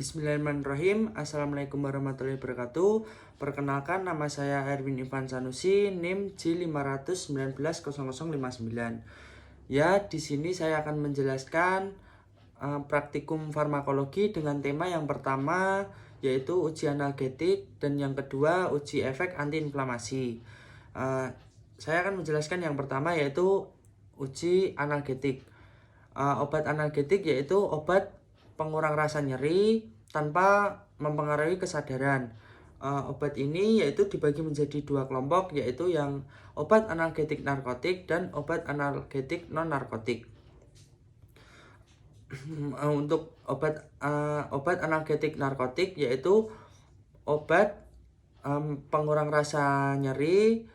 Bismillahirrahmanirrahim. Assalamualaikum warahmatullahi wabarakatuh. Perkenalkan, nama saya Erwin Ivan Sanusi, NIM J5190059. Ya, di sini saya akan menjelaskan praktikum farmakologi dengan tema yang pertama yaitu uji analgetik dan yang kedua uji efek antiinflamasi. Saya akan menjelaskan yang pertama yaitu uji analgetik. Obat analgetik yaitu obat pengurang rasa nyeri tanpa mempengaruhi kesadaran. Obat ini yaitu dibagi menjadi dua kelompok, yaitu yang obat analgetik narkotik dan obat analgetik non narkotik. Untuk obat analgetik narkotik yaitu obat pengurang rasa nyeri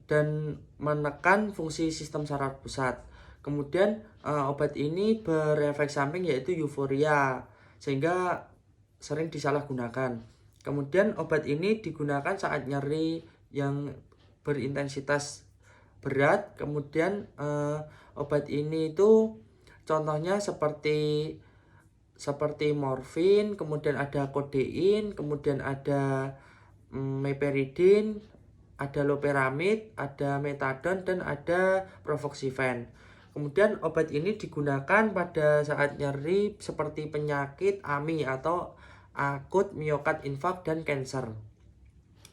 dan menekan fungsi sistem saraf pusat. Kemudian obat ini berefek samping yaitu euforia, sehingga sering disalahgunakan. Kemudian obat ini digunakan saat nyeri yang berintensitas berat. Kemudian obat ini itu contohnya seperti morfin, kemudian ada kodein, kemudian ada meperidin, ada loperamid, ada metadon, dan ada provoxifen. Kemudian obat ini digunakan pada saat nyeri seperti penyakit AMI atau akut miokard infark dan kanker.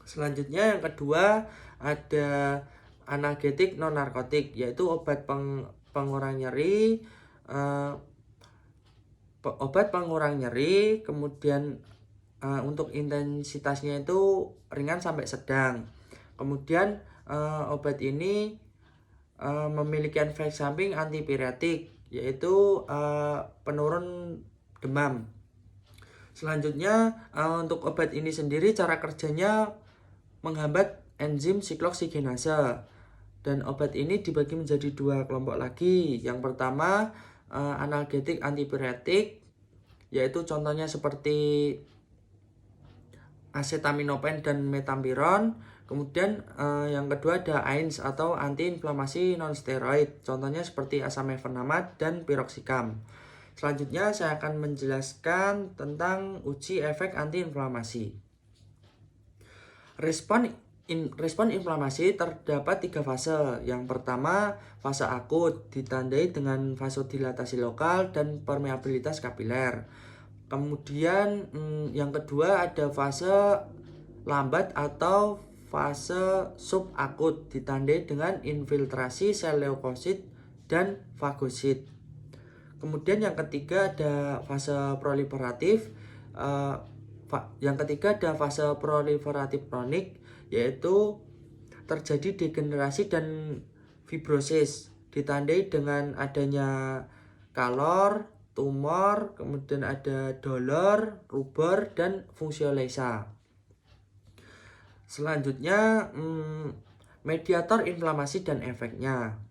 Selanjutnya yang kedua ada analgetik non narkotik, yaitu obat pengurang nyeri, kemudian untuk intensitasnya itu ringan sampai sedang. Kemudian obat ini memiliki efek samping antipiretik, yaitu penurun demam. Selanjutnya untuk obat ini sendiri cara kerjanya menghambat enzim sikloksigenase, dan obat ini dibagi menjadi dua kelompok lagi. Yang pertama analgetik antipiretik, yaitu contohnya seperti acetaminophen dan metampiron. Kemudian yang kedua ada AINS atau antiinflamasi non-steroid, contohnya seperti asamefenamat dan piroxicam. Selanjutnya saya akan menjelaskan tentang uji efek antiinflamasi. Respon inflamasi terdapat 3 fase. Yang pertama fase akut, ditandai dengan vasodilatasi lokal dan permeabilitas kapiler. Kemudian yang kedua ada fase lambat atau fase subakut, ditandai dengan infiltrasi sel leukosit dan fagosit. Kemudian yang ketiga ada fase proliferatif. Kronik, yaitu terjadi degenerasi dan fibrosis, ditandai dengan adanya kalor, tumor, kemudian ada dolor, rubor, dan fungsiolesa. Selanjutnya mediator inflamasi dan efeknya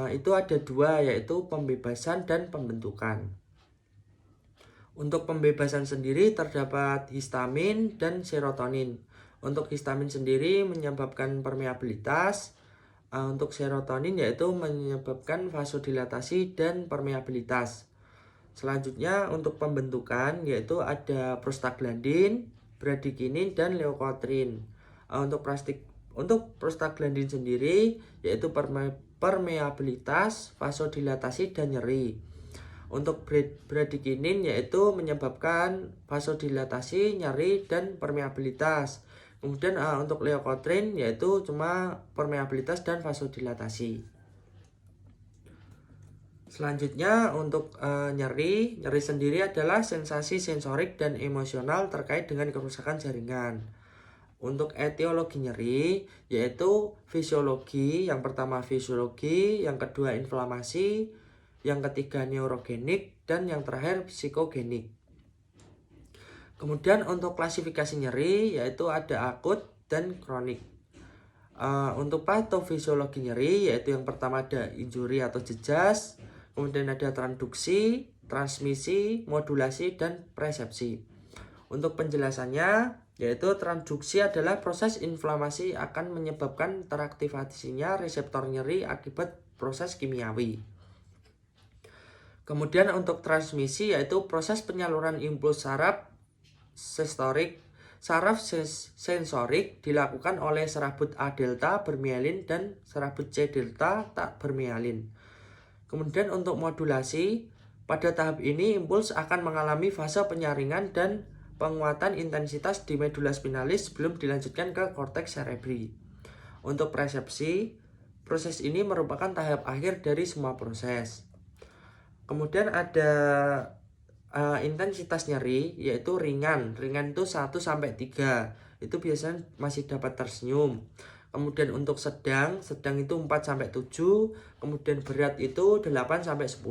itu ada dua, yaitu pembebasan dan pembentukan. Untuk pembebasan sendiri terdapat histamin dan serotonin. Untuk histamin sendiri menyebabkan permeabilitas, untuk serotonin yaitu menyebabkan vasodilatasi dan permeabilitas. Selanjutnya untuk pembentukan yaitu ada prostaglandin, bradikinin, dan leukotrin. Untuk prostaglandin sendiri yaitu permeabilitas, vasodilatasi, dan nyeri. Untuk bradikinin yaitu menyebabkan vasodilatasi, nyeri, dan permeabilitas. Kemudian untuk leukotrin yaitu cuma permeabilitas dan vasodilatasi. Selanjutnya untuk nyeri sendiri adalah sensasi sensorik dan emosional terkait dengan kerusakan jaringan. Untuk etiologi nyeri yaitu fisiologi, yang pertama fisiologi, yang kedua inflamasi, yang ketiga neurogenik, dan yang terakhir psikogenik. Kemudian untuk klasifikasi nyeri yaitu ada akut dan kronik. Untuk patofisiologi nyeri yaitu yang pertama ada injuri atau jejas, kemudian ada transduksi, transmisi, modulasi, dan presepsi. Untuk penjelasannya yaitu transduksi adalah proses inflamasi akan menyebabkan teraktivasinya reseptor nyeri akibat proses kimiawi. Kemudian untuk transmisi yaitu proses penyaluran impuls saraf sensorik. Saraf sensorik dilakukan oleh serabut A delta bermielin dan serabut C delta tak bermielin. Kemudian untuk modulasi, pada tahap ini impuls akan mengalami fase penyaringan dan penguatan intensitas di medula spinalis sebelum dilanjutkan ke korteks cerebri. Untuk persepsi, proses ini merupakan tahap akhir dari semua proses. Kemudian ada intensitas nyeri, yaitu ringan itu 1-3, itu biasanya masih dapat tersenyum. Kemudian untuk sedang itu 4-7, kemudian berat itu 8-10.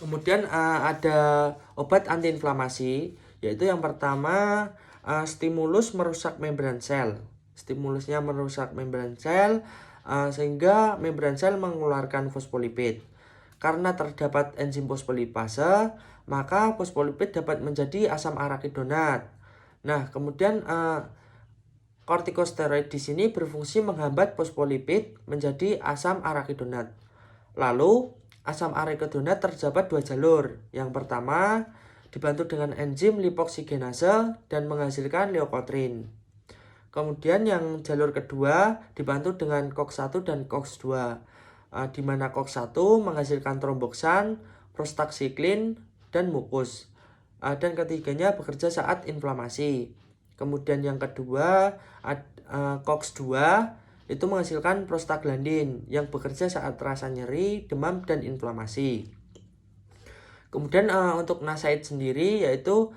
Kemudian ada obat antiinflamasi, yaitu yang pertama stimulus merusak membran sel. Stimulusnya merusak membran sel sehingga membran sel mengeluarkan fosfolipid. Karena terdapat enzim fosfolipase, maka fosfolipid dapat menjadi asam arakidonat. Nah, kemudian kortikosteroid di sini berfungsi menghambat fosfolipid menjadi asam arakidonat. Lalu, asam arakidonat terdapat 2 jalur. Yang pertama, dibantu dengan enzim lipoksigenase dan menghasilkan leukotrin. Kemudian yang jalur kedua dibantu dengan COX-1 dan COX-2. Di mana COX-1 menghasilkan tromboksan, prostaksiklin, dan mukus. Dan ketiganya bekerja saat inflamasi. Kemudian yang kedua, COX-2 itu menghasilkan prostaglandin yang bekerja saat rasa nyeri, demam, dan inflamasi. Kemudian untuk NSAID sendiri yaitu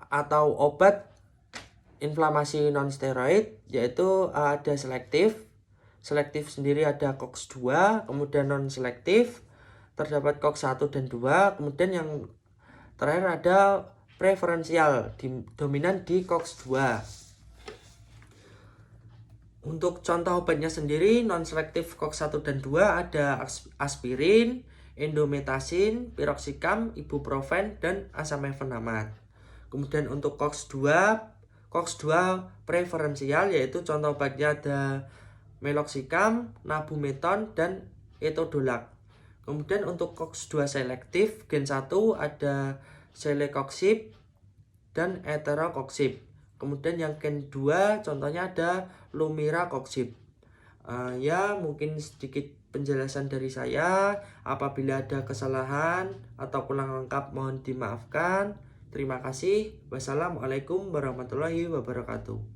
atau obat inflamasi non-steroid, yaitu ada selektif sendiri ada COX-2, kemudian non-selektif terdapat COX-1 dan 2, kemudian yang terakhir ada preferensial dominan di COX-2. Untuk contoh obatnya sendiri, non-selektif COX-1 dan 2 ada aspirin, indometasin, piroxicam, ibuprofen, dan asamefenamat. Kemudian untuk COX-2 preferensial, yaitu contoh obatnya ada meloxicam, nabumeton, dan etodolac. Kemudian untuk COX-2 selektif, gen 1 ada celecoxib dan eterocoxib. Kemudian yang gen 2 contohnya ada lumiracoxib. Ya mungkin sedikit penjelasan dari saya. Apabila ada kesalahan atau kurang lengkap mohon dimaafkan. Terima kasih. Wassalamualaikum warahmatullahi wabarakatuh.